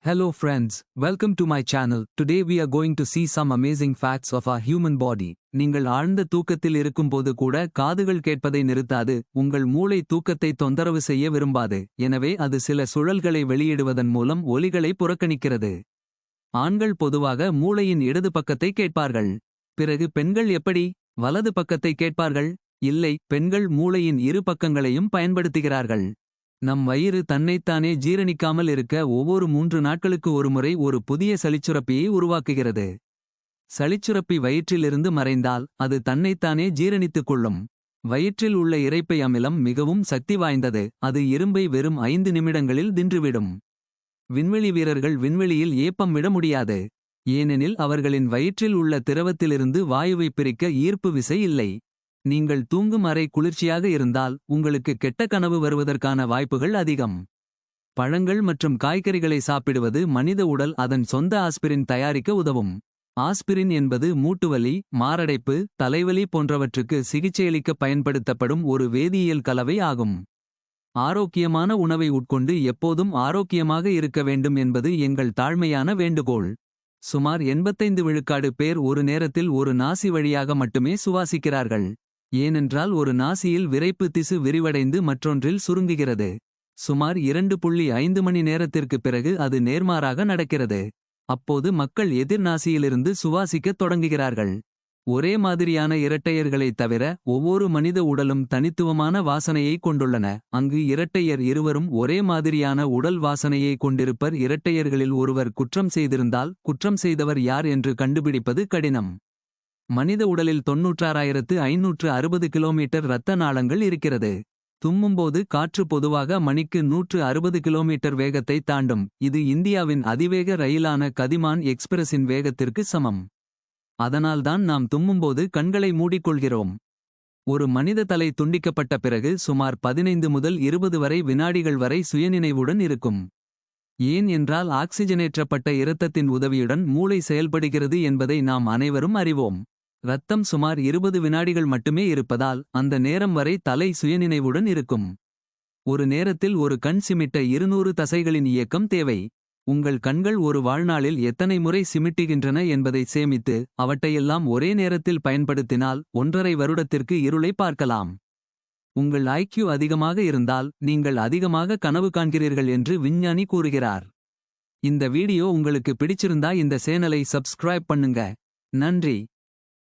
Hello friends, welcome to my channel. Today we are going to see some amazing facts of our human body. நீங்கள் ஆழ்ந்த தூக்கத்தில் இருக்கும்போது கூட காதுகள் கேட்பதை நிறுத்தாது. உங்கள் மூளை தூக்கத்தை தொந்தரவு செய்ய விரும்பாது. எனவே அது சில சுழல்களை வெளியிடுவதன் மூலம் ஒலிகளை புறக்கணிக்கிறது. ஆண்கள் பொதுவாக மூளையின் இடது பக்கத்தை கேட்பார்கள். பிறகு பெண்கள் எப்படி? வலது பக்கத்தை கேட்பார்கள். இல்லை, பெண்கள் மூளையின் இரு பக்கங்களையும் பயன்படுத்துகிறார்கள். நம் வயிறு தன்னைத்தானே ஜீரணிக்காமல் இருக்க ஒவ்வொரு 3 நாட்களுக்கு ஒருமுறை ஒரு புதிய சளிச்சுரப்பியை உருவாக்குகிறது. சளிச்சுரப்பி வயிற்றிலிருந்து மறைந்தால் அது தன்னைத்தானே ஜீரணித்துக் கொள்ளும். வயிற்றில் உள்ள இரைப்பை அமிலம் மிகவும் சக்தி வாய்ந்தது. அது இரும்பை வெறும் 5 நிமிடங்களில் தின்றுவிடும். விண்வெளி வீரர்கள் விண்வெளியில் ஏப்பம் விட முடியாது. ஏனெனில் அவர்களின் வயிற்றில் உள்ள திரவத்திலிருந்து வாயுவை பிரிக்க ஈர்ப்பு விசை இல்லை. நீங்கள் தூங்கும் அறை குளிர்ச்சியாக இருந்தால் உங்களுக்கு கெட்ட கனவு வருவதற்கான வாய்ப்புகள் அதிகம். பழங்கள் மற்றும் காய்கறிகளை சாப்பிடுவது மனித உடல் அதன் சொந்த ஆஸ்பிரின் தயாரிக்க உதவும். ஆஸ்பிரின் என்பது மூட்டுவலி, மாரடைப்பு, தலைவலி போன்றவற்றுக்கு சிகிச்சையளிக்க பயன்படுத்தப்படும் ஒரு வேதியியல் கலவை ஆகும். ஆரோக்கியமான உணவை உட்கொண்டு எப்போதும் ஆரோக்கியமாக இருக்க வேண்டும் என்பது எங்கள் தாழ்மையான வேண்டுகோள். சுமார் 85 விழுக்காடு பேர் ஒரு நேரத்தில் ஒரு நாசி வழியாக மட்டுமே சுவாசிக்கிறார்கள். ஏனென்றால் ஒரு நாசியில் விரைப்பு திசு விரிவடைந்து மற்றொன்றில் சுருங்குகிறது. சுமார் 2.5 மணி நேரத்திற்குப் பிறகு அது நேர்மாறாக நடக்கிறது. அப்போது மக்கள் எதிர் நாசியிலிருந்து சுவாசிக்கத் தொடங்குகிறார்கள். ஒரே மாதிரியான இரட்டையர்களைத் தவிர ஒவ்வொரு மனித உடலும் தனித்துவமான வாசனையை கொண்டுள்ளன. அங்கு இரட்டையர் இருவரும் ஒரே மாதிரியான உடல் வாசனையை கொண்டிருப்பர். இரட்டையர்களில் ஒருவர் குற்றம் செய்திருந்தால் குற்றம் செய்தவர் யார் என்று கண்டுபிடிப்பது கடினம். மனித உடலில் 96,560 கிலோமீட்டர் இரத்த நாளங்கள் இருக்கிறது. தும்மும்போது காற்று பொதுவாக மணிக்கு 160 கிலோமீட்டர் வேகத்தை தாண்டும். இது இந்தியாவின் அதிவேக ரயிலான கதிமான் எக்ஸ்பிரஸின் வேகத்திற்கு சமம். அதனால்தான் நாம் தும்மும்போது கண்களை மூடிக்கொள்கிறோம். ஒரு மனித தலை துண்டிக்கப்பட்ட பிறகு சுமார் 15 முதல் 20 வரை வினாடிகள் வரை சுயநினைவுடன் இருக்கும். ஏன் என்றால் ஆக்சிஜனேற்றப்பட்ட இரத்தத்தின் உதவியுடன் மூளை செயல்படுகிறது என்பதை நாம் அனைவரும் அறிவோம். இரத்தம் சுமார் 20 வினாடிகள் மட்டுமே இருப்பதால் அந்த நேரம் வரை தலை சுயநினைவுடன் இருக்கும். ஒரு நேரத்தில் ஒரு கண் சிமிட்ட 200 தசைகளின் இயக்கம் தேவை. உங்கள் கண்கள் ஒரு வாழ்நாளில் எத்தனை முறை சிமிட்டுகின்றன என்பதை சேமித்து அவற்றையெல்லாம் ஒரே நேரத்தில் பயன்படுத்தினால் 1.5 வருடத்திற்கு இருளை பார்க்கலாம். உங்கள் ஐக்யூ அதிகமாக இருந்தால் நீங்கள் அதிகமாக கனவு காண்கிறீர்கள் என்று விஞ்ஞானி கூறுகிறார். இந்த வீடியோ உங்களுக்கு பிடிச்சிருந்தா இந்த சேனலை சப்ஸ்கிரைப் பண்ணுங்க. நன்றி.